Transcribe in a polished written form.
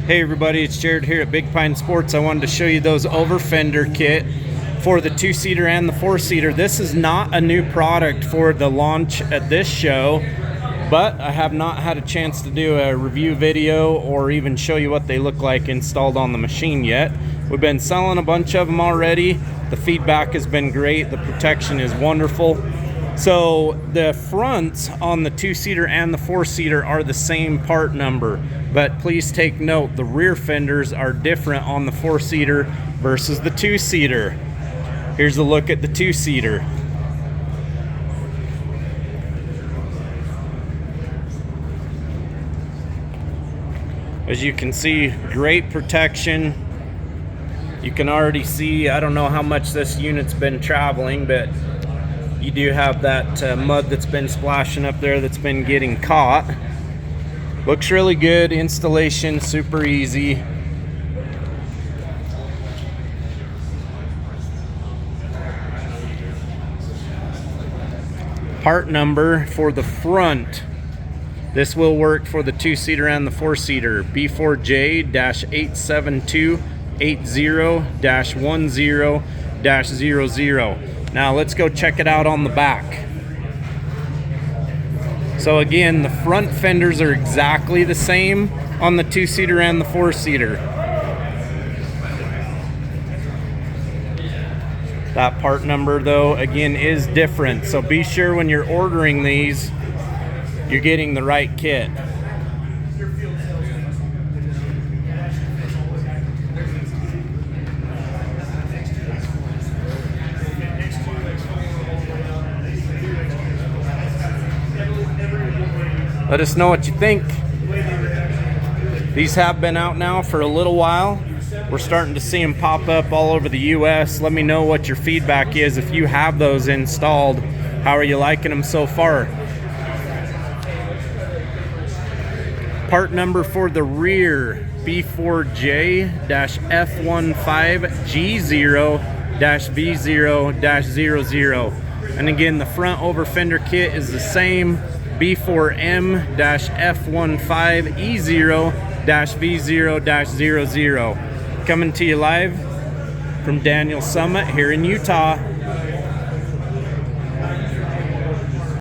Hey everybody, it's Jared here at Big Pine Sports. I wanted to show you those Overfender kit for the 2-seater and the 4-seater. This is not a new product for the launch at this show, but I have not had a chance to do a review video or even show you what they look like installed on the machine yet. We've been selling a bunch of them already. The feedback has been great. The protection is wonderful. So the fronts on the 2-seater and the 4-seater are the same part number, but please take note, the rear fenders are different on the 4-seater versus the 2-seater. Here's a look at the 2-seater. As you can see, great protection. You can already see, I don't know how much this unit's been traveling, but you do have that mud that's been splashing up there that's been getting caught. Looks really good. Installation super easy. Part number for the front. This will work for the 2-seater and the 4-seater. B4J-87280-10-00. Now let's go check it out on the back. So again, the front fenders are exactly the same on the 2-seater and the 4-seater. That part number though, again, is different. So be sure when you're ordering these, you're getting the right kit. Let us know what you think. These have been out now for a little while. We're starting to see them pop up all over the US. Let me know what your feedback is if you have those installed. How are you liking them so far? Part number for the rear, B4J-F15G0-V0-00. And again, the front Overfender kit is the same. B4M-F15E0-V0-00. Coming to you live from Daniel Summit here in Utah.